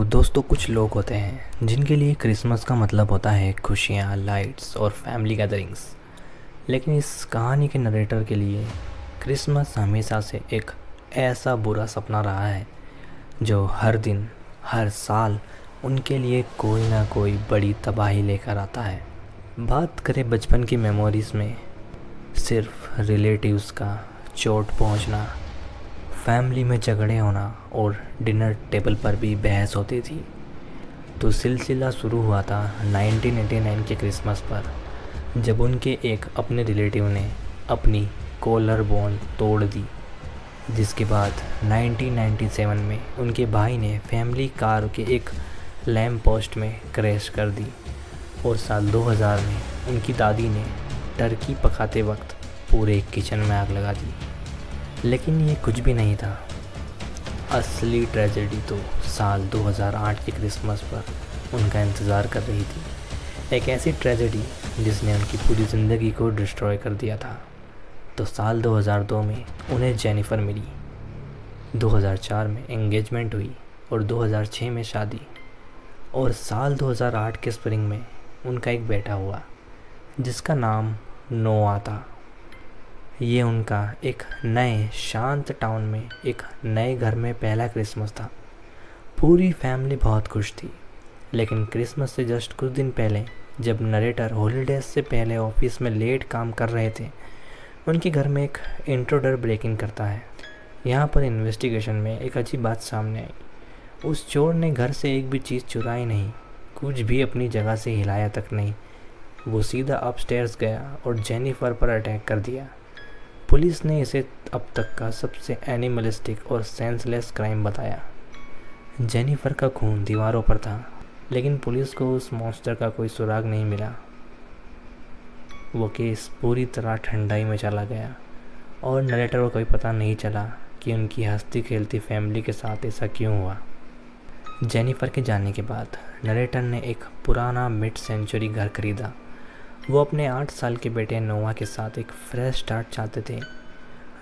तो दोस्तों, कुछ लोग होते हैं जिनके लिए क्रिसमस का मतलब होता है खुशियाँ, लाइट्स और फैमिली गैदरिंग्स। लेकिन इस कहानी के नरेटर के लिए क्रिसमस हमेशा से एक ऐसा बुरा सपना रहा है जो हर दिन, हर साल उनके लिए कोई ना कोई बड़ी तबाही लेकर आता है। बात करें बचपन की मेमोरीज़ में, सिर्फ रिलेटिव्स का चोट पहुंचना, फैमिली में झगड़े होना और डिनर टेबल पर भी बहस होती थी। तो सिलसिला शुरू हुआ था 1989 के क्रिसमस पर, जब उनके एक अपने रिलेटिव ने अपनी कॉलर बोन तोड़ दी, जिसके बाद 1997 में उनके भाई ने फैमिली कार के एक लैम्प पोस्ट में क्रैश कर दी और साल 2000 में उनकी दादी ने टर्की पकाते वक्त पूरे किचन में आग लगा दी। लेकिन ये कुछ भी नहीं था। असली ट्रेजेडी तो साल 2008 के क्रिसमस पर उनका इंतज़ार कर रही थी। एक ऐसी ट्रेजेडी जिसने उनकी पूरी ज़िंदगी को डिस्ट्रॉय कर दिया था। तो साल 2002 में उन्हें जेनिफर मिली, 2004 में एंगेजमेंट हुई और 2006 में शादी, और साल 2008 के स्प्रिंग में उनका एक बेटा हुआ जिसका नाम नोआ था। ये उनका एक नए शांत टाउन में एक नए घर में पहला क्रिसमस था। पूरी फैमिली बहुत खुश थी। लेकिन क्रिसमस से जस्ट कुछ दिन पहले, जब नरेटर हॉलीडेज से पहले ऑफिस में लेट काम कर रहे थे, उनके घर में एक इंट्रूडर ब्रेकिंग करता है। यहाँ पर इन्वेस्टिगेशन में एक अजीब बात सामने आई। उस चोर ने घर से एक भी चीज़ चुराई नहीं, कुछ भी अपनी जगह से हिलाया तक नहीं। वो सीधा अपस्टेयर्स गया और जेनिफर पर अटैक कर दिया। पुलिस ने इसे अब तक का सबसे एनिमलिस्टिक और सेंसलेस क्राइम बताया। जेनिफर का खून दीवारों पर था, लेकिन पुलिस को उस मॉन्स्टर का कोई सुराग नहीं मिला। वो केस पूरी तरह ठंडाई में चला गया और नरेटर को कोई पता नहीं चला कि उनकी हंसती खेलती फैमिली के साथ ऐसा क्यों हुआ। जेनिफर के जाने के बाद नरेटर ने एक पुराना मिड सेंचुरी घर खरीदा। वो अपने 8 साल के बेटे नोआ के साथ एक फ्रेश स्टार्ट चाहते थे।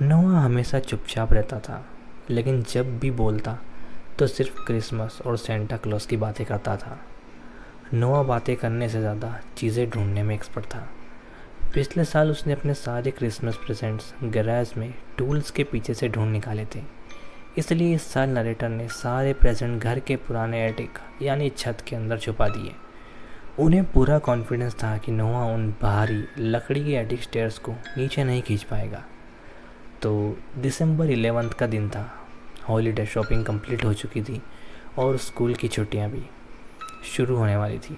नोआ हमेशा चुपचाप रहता था, लेकिन जब भी बोलता तो सिर्फ क्रिसमस और सेंटा क्लॉज की बातें करता था। नोआ बातें करने से ज़्यादा चीज़ें ढूंढने में एक्सपर्ट था। पिछले साल उसने अपने सारे क्रिसमस प्रेजेंट्स गैराज में टूल्स के पीछे से ढूंढ निकाले थे। इसलिए इस साल नरेटर ने सारे प्रेजेंट घर के पुराने एटिक यानी छत के अंदर छुपा दिए। उन्हें पूरा कॉन्फिडेंस था कि नोआ उन बाहरी लकड़ी के एटिक स्टेयर्स को नीचे नहीं खींच पाएगा। तो दिसंबर 11 का दिन था। हॉलीडे शॉपिंग कंप्लीट हो चुकी थी और स्कूल की छुट्टियां भी शुरू होने वाली थी।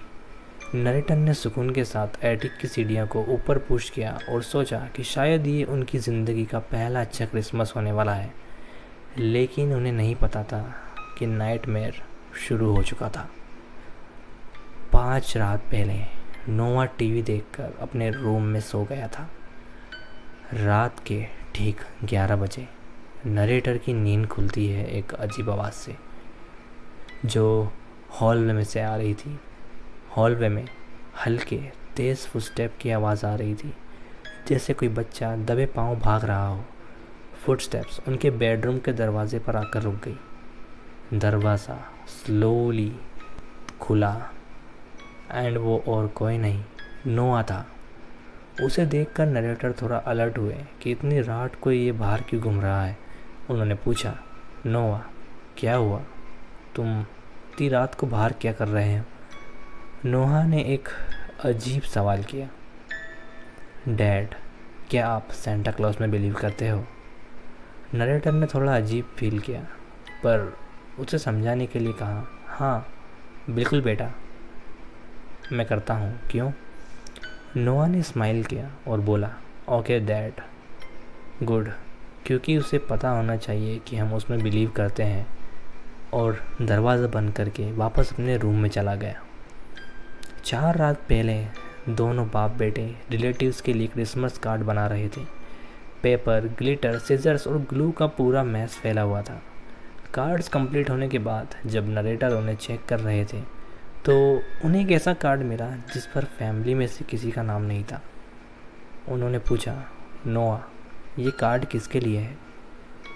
नरेटर ने सुकून के साथ एटिक की सीढ़ियों को ऊपर पुश किया और सोचा कि शायद ये उनकी ज़िंदगी का पहला अच्छा क्रिसमस होने वाला है। लेकिन उन्हें नहीं पता था कि नाइटमेयर शुरू हो चुका था। 5 रात पहले नोआ टीवी देखकर अपने रूम में सो गया था। रात के ठीक 11 बजे नरेटर की नींद खुलती है एक अजीब आवाज़ से, जो हॉलवे में से आ रही थी। हॉलवे में हल्के तेज़ फुटस्टेप की आवाज़ आ रही थी, जैसे कोई बच्चा दबे पांव भाग रहा हो। फुटस्टेप्स उनके बेडरूम के दरवाजे पर आकर रुक गई। दरवाज़ा स्लोली खुला एंड वो और कोई नहीं, नोआ था। उसे देखकर नरेटर थोड़ा अलर्ट हुए कि इतनी रात को ये बाहर क्यों घूम रहा है। उन्होंने पूछा, नोआ क्या हुआ, तुम इतनी रात को बाहर क्या कर रहे हैं? नोआ ने एक अजीब सवाल किया। डैड, क्या आप सेंटा क्लॉज में बिलीव करते हो? नरेटर ने थोड़ा अजीब फील किया, पर उसे समझाने के लिए कहा, हाँ बिल्कुल बेटा, मैं करता हूँ, क्यों? नोआ ने स्माइल किया और बोला, ओके डैड, गुड, क्योंकि उसे पता होना चाहिए कि हम उसमें बिलीव करते हैं। और दरवाज़ा बंद करके वापस अपने रूम में चला गया। 4 रात पहले दोनों बाप बेटे रिलेटिव्स के लिए क्रिसमस कार्ड बना रहे थे। पेपर, ग्लिटर, सीजर्स और ग्लू का पूरा मैस फैला हुआ था। कार्ड्स कंप्लीट होने के बाद जब नरेटर उन्हें चेक कर रहे थे, तो उन्हें एक ऐसा कार्ड मिला जिस पर फैमिली में से किसी का नाम नहीं था। उन्होंने पूछा, नोआ ये कार्ड किसके लिए है?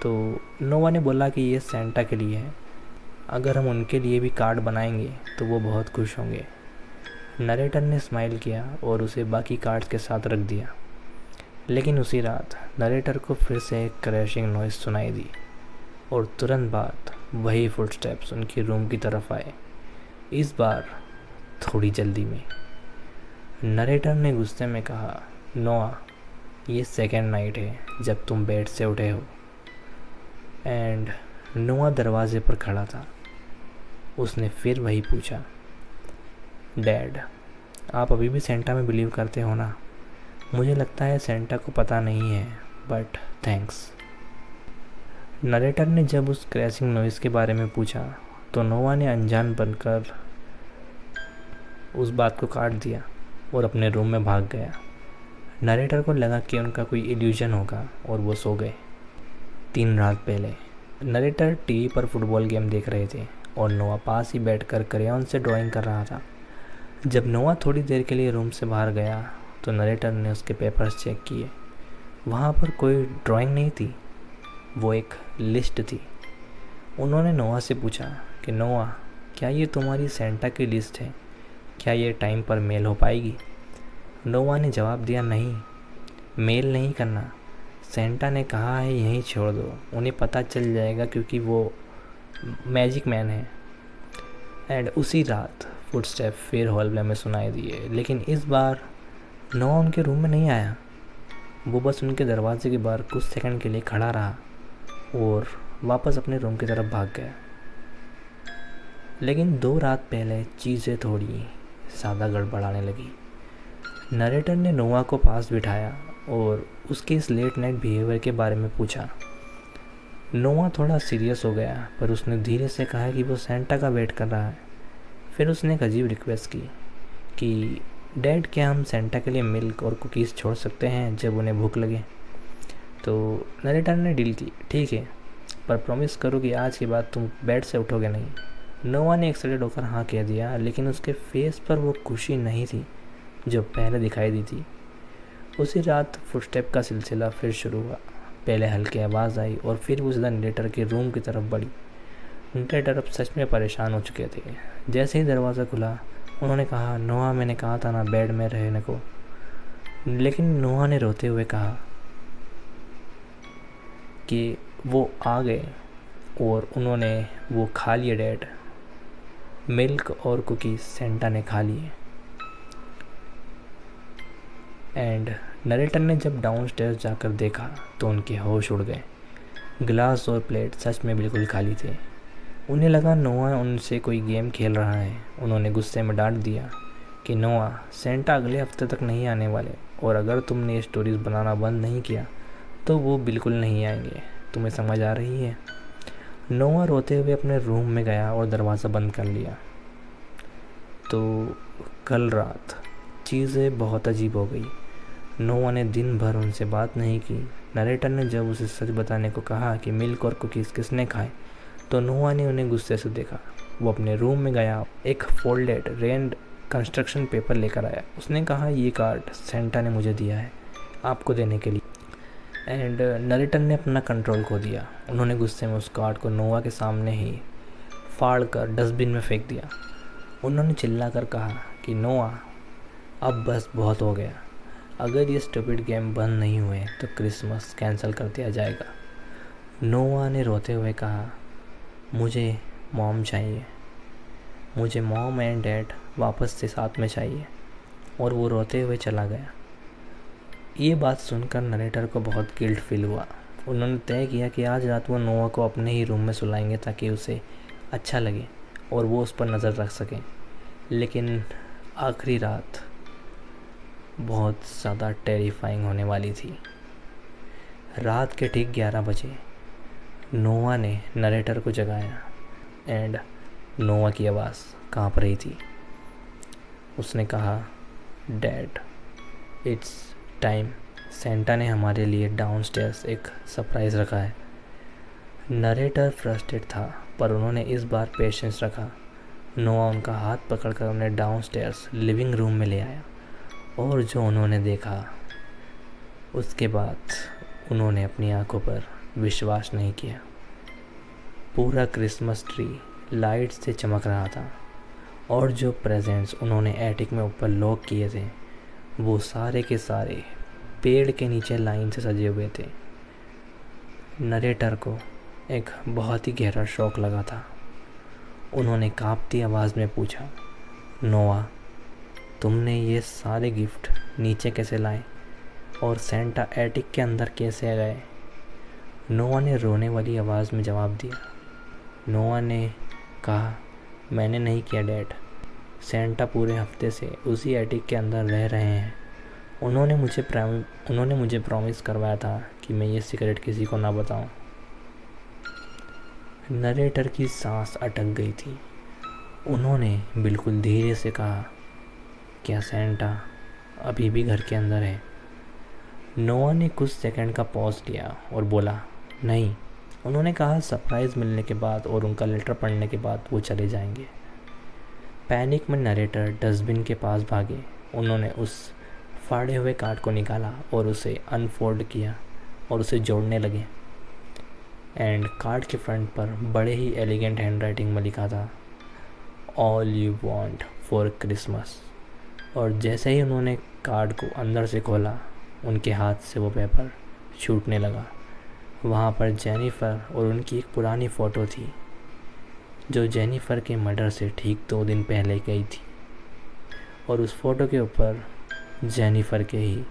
तो नोआ ने बोला कि ये सेंटा के लिए है। अगर हम उनके लिए भी कार्ड बनाएंगे तो वो बहुत खुश होंगे। नरेटर ने स्माइल किया और उसे बाकी कार्ड्स के साथ रख दिया। लेकिन उसी रात नरेटर को फिर से एक क्रैशिंग नॉइज़ सुनाई दी और तुरंत बाद वही फुटस्टेप्स उनके रूम की तरफ आए, इस बार थोड़ी जल्दी में। नरेटर ने गुस्से में कहा, नोआ, ये सेकेंड नाइट है जब तुम बेड से उठे हो। एंड नोआ दरवाजे पर खड़ा था। उसने फिर वही पूछा, डैड, आप अभी भी सेंटा में बिलीव करते हो ना? मुझे लगता है सेंटा को पता नहीं है, बट थैंक्स। नरेटर ने जब उस क्रैशिंग नॉइज़ के बारे में पूछा तो नोआ ने अनजान बनकर उस बात को काट दिया और अपने रूम में भाग गया। नरेटर को लगा कि उनका कोई इल्यूजन होगा और वो सो गए। 3 रात पहले नरेटर टीवी पर फुटबॉल गेम देख रहे थे और नोआ पास ही बैठकर क्रेयॉन से ड्राइंग कर रहा था। जब नोआ थोड़ी देर के लिए रूम से बाहर गया तो नरेटर ने उसके पेपर्स चेक किए। वहाँ पर कोई ड्राइंग नहीं थी, वो एक लिस्ट थी। उन्होंने नोआ से पूछा कि नोआ, क्या ये तुम्हारी सेंटा की लिस्ट है? क्या ये टाइम पर मेल हो पाएगी? नोआ ने जवाब दिया, नहीं, मेल नहीं करना। सेंटा ने कहा है यहीं छोड़ दो, उन्हें पता चल जाएगा क्योंकि वो मैजिक मैन है। एंड उसी रात फुटस्टेप फिर हॉल में सुनाई दिए, लेकिन इस बार नोआ उनके रूम में नहीं आया। वो बस उनके दरवाजे के बाहर कुछ सेकंड के लिए खड़ा रहा और वापस अपने रूम की तरफ भाग गया। लेकिन 2 रात पहले चीज़ें थोड़ी ज़्यादा गड़बड़ाने लगी। नरेटर ने नोआ को पास बिठाया और उसके इस लेट नाइट बिहेवियर के बारे में पूछा। नोआ थोड़ा सीरियस हो गया, पर उसने धीरे से कहा कि वो सेंटा का वेट कर रहा है। फिर उसने एक अजीब रिक्वेस्ट की कि डैड, क्या हम सेंटा के लिए मिल्क और कुकीज़ छोड़ सकते हैं जब उन्हें भूख लगे? तो नरेटर ने डील की, ठीक है, पर प्रॉमिस करो कि आज के बाद तुम बेड से उठोगे नहीं। नोआ ने एक्साइटेड होकर हाँ कह दिया, लेकिन उसके फेस पर वो खुशी नहीं थी जो पहले दिखाई दी थी। उसी रात फुटस्टेप का सिलसिला फिर शुरू हुआ। पहले हल्की आवाज़ आई और फिर वो सीधा नरेटर के रूम की तरफ बढ़ी। नरेटर अब सच में परेशान हो चुके थे। जैसे ही दरवाज़ा खुला उन्होंने कहा, नोआ, मैंने कहा था ना बेड में रहने को। लेकिन नोआ ने रोते हुए कहा कि वो आ गए और उन्होंने वो खा लिए डैड। मिल्क और कुकीज़ सेंटा ने खा लिए। एंड नरेटर ने जब डाउनस्टेयर्स जाकर देखा तो उनके होश उड़ गए। गिलास और प्लेट सच में बिल्कुल खाली थे। उन्हें लगा नोआ उनसे कोई गेम खेल रहा है। उन्होंने गुस्से में डांट दिया कि नोआ, सेंटा अगले हफ्ते तक नहीं आने वाले और अगर तुमने ये स्टोरीज़ बनाना बंद नहीं किया तो वो बिल्कुल नहीं आएंगे। तुम्हें समझ आ रही है? नोआ रोते हुए अपने रूम में गया और दरवाज़ा बंद कर लिया। तो कल रात चीज़ें बहुत अजीब हो गई। नोआ ने दिन भर उनसे बात नहीं की। नरेटर ने जब उसे सच बताने को कहा कि मिल्क और कुकीज़ किसने खाए तो नोआ ने उन्हें गुस्से से देखा। वो अपने रूम में गया, एक फोल्डेड रेंड कंस्ट्रक्शन पेपर लेकर आया। उसने कहा, ये कार्ड सेंटा ने मुझे दिया है आपको देने के लिए। एंड नरेटर ने अपना कंट्रोल खो दिया। उन्होंने गुस्से में उस कार्ड को नोआ के सामने ही फाड़ कर डस्टबिन में फेंक दिया। उन्होंने चिल्लाकर कहा कि नोआ, अब बस बहुत हो गया। अगर ये स्टूपिड गेम बंद नहीं हुए तो क्रिसमस कैंसिल कर दिया जाएगा। नोआ ने रोते हुए कहा, मुझे मॉम चाहिए, मुझे मॉम एंड डैड वापस से साथ में चाहिए। और वो रोते हुए चला गया। ये बात सुनकर नरेटर को बहुत गिल्ट फील हुआ। उन्होंने तय किया कि आज रात वो नोआ को अपने ही रूम में सुलाएंगे ताकि उसे अच्छा लगे और वो उस पर नज़र रख सकें। लेकिन आखिरी रात बहुत ज़्यादा टेरिफाइंग होने वाली थी। रात के ठीक 11 बजे नोआ ने नरेटर को जगाया एंड नोआ की आवाज़ काँप रही थी। उसने कहा, डैड, इट्स टाइम। सेंटा ने हमारे लिए डाउनस्टेयर्स एक सरप्राइज़ रखा है। नरेटर फ्रस्ट्रेट था, पर उन्होंने इस बार पेशेंस रखा। नोआ उनका हाथ पकड़कर उन्हें डाउनस्टेयर्स लिविंग रूम में ले आया और जो उन्होंने देखा उसके बाद उन्होंने अपनी आंखों पर विश्वास नहीं किया। पूरा क्रिसमस ट्री लाइट से चमक रहा था और जो प्रेजेंट्स उन्होंने एटिक में ऊपर लॉक किए थे वो सारे के सारे पेड़ के नीचे लाइन से सजे हुए थे। नरेटर को एक बहुत ही गहरा शौक लगा था। उन्होंने कांपती आवाज़ में पूछा, नोआ, तुमने ये सारे गिफ्ट नीचे कैसे लाए और सेंटा एटिक के अंदर कैसे गए? नोआ ने रोने वाली आवाज़ में जवाब दिया। नोआ ने कहा, मैंने नहीं किया डैड। सेंटा पूरे हफ्ते से उसी एटिक के अंदर रह रहे हैं। उन्होंने मुझे प्रॉमिस करवाया था कि मैं ये सीक्रेट किसी को ना बताऊं। नरेटर की सांस अटक गई थी। उन्होंने बिल्कुल धीरे से कहा, क्या सेंटा अभी भी घर के अंदर है? नोआ ने कुछ सेकंड का पॉज लिया और बोला, नहीं। उन्होंने कहा सरप्राइज़ मिलने के बाद और उनका लेटर पढ़ने के बाद वो चले जाएंगे। पैनिक में नरेटर डस्टबिन के पास भागे। उन्होंने उस फाड़े हुए कार्ड को निकाला और उसे अनफोल्ड किया और उसे जोड़ने लगे। एंड कार्ड के फ्रंट पर बड़े ही एलिगेंट हैंडराइटिंग में लिखा था, all you want for Christmas. और जैसे ही उन्होंने कार्ड को अंदर से खोला, उनके हाथ से वो पेपर छूटने लगा। वहाँ पर जेनिफर और उनकी एक पुरानी फ़ोटो थी जो जेनिफर के मर्डर से ठीक 2 दिन पहले गई थी। और उस फ़ोटो के ऊपर जेनिफर के ही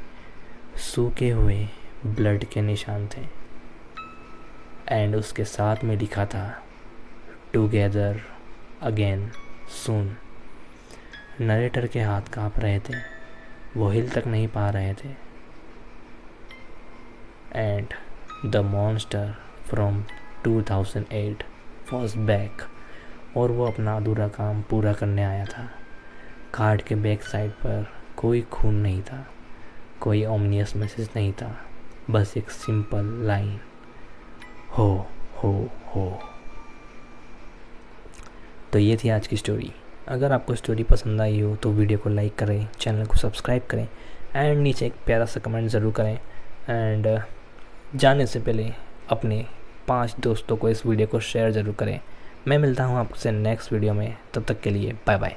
सूखे हुए ब्लड के निशान थे। एंड उसके साथ में लिखा था, टुगेदर अगेन सून। नरेटर के हाथ काँप रहे थे, वो हिल तक नहीं पा रहे थे। And the monster from 2008 was back. और वो अपना अधूरा काम पूरा करने आया था। कार्ड के बैक साइड पर कोई खून नहीं था, कोई ओमिनियस मैसेज नहीं था, बस एक सिंपल लाइन, हो हो हो। तो ये थी आज की स्टोरी। अगर आपको स्टोरी पसंद आई हो तो वीडियो को लाइक करें, चैनल को सब्सक्राइब करें एंड नीचे एक प्यारा सा कमेंट ज़रूर करें। एंड जाने से पहले अपने 5 दोस्तों को इस वीडियो को शेयर ज़रूर करें। मैं मिलता हूँ आपसे नेक्स्ट वीडियो में, तब तक के लिए बाय बाय।